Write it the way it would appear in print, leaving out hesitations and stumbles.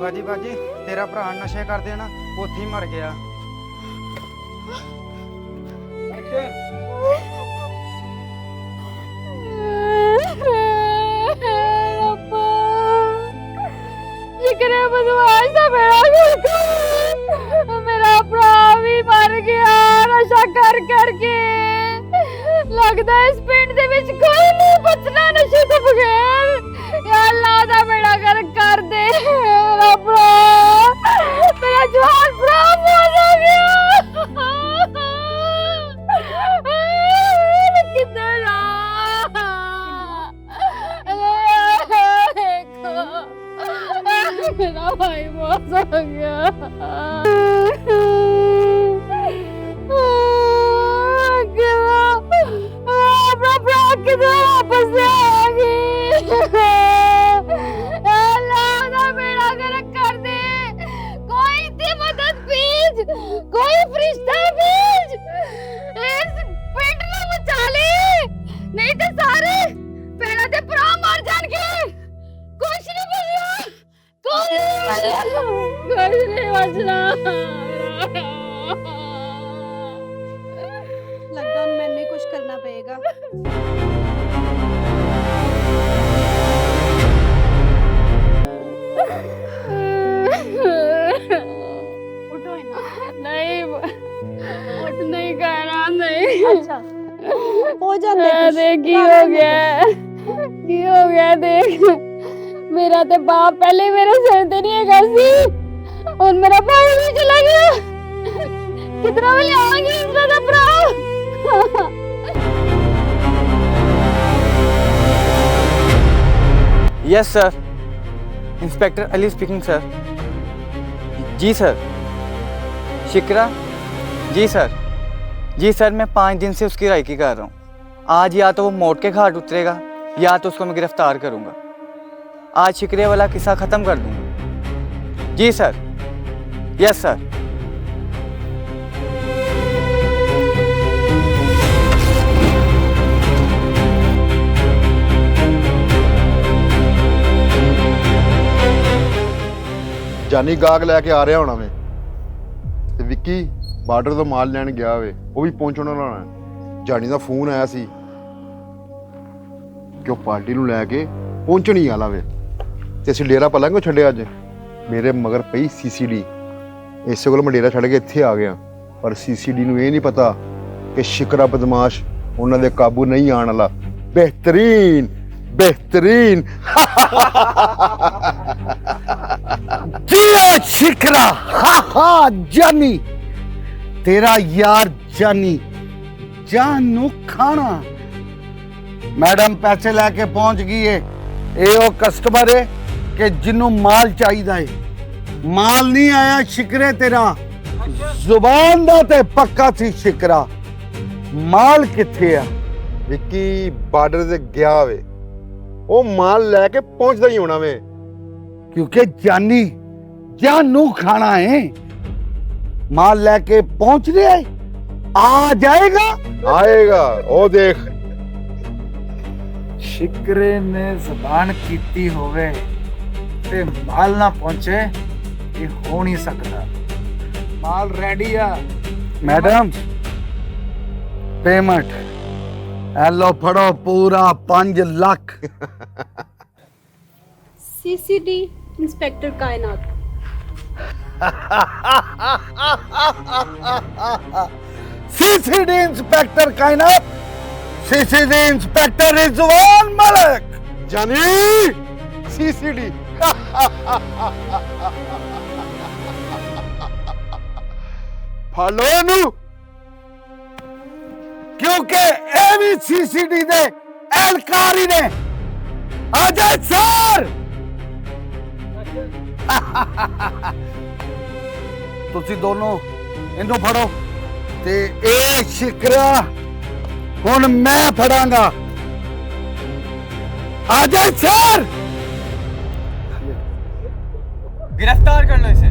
ਬਾਜੀ ਤੇਰਾ ਭਰਾ ਨਸ਼ੇ ਕਰਦੇ ਨਾ ਉੱਥੇ ਹੀ ਮਰ ਗਿਆ। जिक्र बदमाश था मेरा भरा भी मर गया नशा कर करके। लगता है इस पिंड दे विच कोई नहीं बचना नशे तो बगैर। या अल्लाह दा बेड़ा कर दे मेरा भरा, मेरा जवान भरा मर गया। किधर मेरा भाई बहुत हो गया। अपना भरा किधर वापस से आएगी। अल्लाह बेड़ा गर्क कर दे, कोई थी मदद भेज, कोई फरिश्ता भेज, इस पिंड ਨੂੰ ਬਚਾ ले, नहीं तो सारे पेड़ा दे भरा मर जाएंगे। कुछ नहीं बचना, कुछ नहीं बचना। लगता है मैंने ही कुछ करना पड़ेगा। उठो है ना। नहीं नहीं कहना नहीं। अच्छा हो जाते देख की हो गया देख। मेरा ते बाप पहले मेरे सिर ते नहीं है सी, और मेरा भाई भी चला गया। कितना भी आएंगे इनका तो भरा। Yes sir, inspector Ali speaking sir. जी सर। शिकरा? जी सर। जी सर, मैं 5 दिन से उसकी रायकी कर रहा हूँ। आज या तो वो मौत के घाट उतरेगा या तो उसको मैं गिरफ्तार करूँगा। आज शिकरे वाला किस्सा ख़त्म कर दूँगा। जी सर। Yes sir. ਜਾਨੀ ਗਾਗ ਲੈ ਕੇ ਆ ਰਿਹਾ ਹੋਣਾ ਵੇ ਤੇ ਵਿੱਕੀ ਬਾਰਡਰ ਤੋਂ ਮਾਲ ਲੈਣ ਗਿਆ ਵੇ, ਉਹ ਵੀ ਪਹੁੰਚਣ ਵਾਲਾ ਹੋਣਾ। ਜਾਨੀ ਦਾ ਫੋਨ ਆਇਆ ਸੀ ਕਿ ਉਹ ਪਾਰਟੀ ਨੂੰ ਲੈ ਕੇ ਪਹੁੰਚਣੀ ਵਾਲਾ ਵੇ ਤੇ ਅਸੀਂ ਡੇਰਾ ਪਲਾਂਗੇ ਛੱਡਿਆ ਅੱਜ। ਮੇਰੇ ਮਗਰ ਪਈ ਸੀਸੀਡੀ, ਇਸੇ ਕੋਲ ਮੈਂ ਡੇਰਾ ਛੱਡ ਕੇ ਇੱਥੇ ਆ ਗਿਆ, ਪਰ ਸੀਸੀਡੀ ਨੂੰ ਇਹ ਨਹੀਂ ਪਤਾ ਕਿ ਸ਼ਿਕਰਾ ਬਦਮਾਸ਼ ਉਹਨਾਂ ਦੇ ਕਾਬੂ ਨਹੀਂ ਆਉਣ ਵਾਲਾ। ਬਿਹਤਰੀਨ बेहतरीन। जिया शिकरा, जानी तेरा यार जानी जानू खाना। मैडम पैसे लैके पहुंच गई है। ये वो कस्टमर है कि जिन्नू माल चाहिए है, माल नहीं आया। शिकरे तेरा जुबान दा ते पक्का सी शिकरा, माल किथे आ? ਵਿੱਕੀ ਬਾਰਡਰ ਤੇ ਗਿਆ ਵੇ, ਉਹ ਮਾਲ ਲੈ ਕੇ ਪਹੁੰਚਦਾ ਹੀ ਹੋਣਾ ਵੇ। क्योंकि जानी जानू खाना है। माल लेके पहुंच रहा है, आ जाएगा। आएगा ओ देख। शिकरे ने जबान कीती होवे ते माल ना पहुंचे, ये हो नहीं सकता। माल रेडी आ मैडम, पेमेंट हेलो फड़ो पूरा 5 लाख। सीसीडी इंस्पेक्टर कायनात। सीसीडी इंस्पेक्टर कायनात, सीसीडी इंस्पेक्टर रिजवान मलिक। जानी सीसीडी। फड़ लो इनू, क्योंकि ए भी सीसीडी दे एहलकार ही ने। आ जाए सर। तुसी दोनों इन्नू फड़ो ते ए शिकरा हुण मैं फड़ांगा। आ जाए सर। गिरफ्तार कर लो इसे।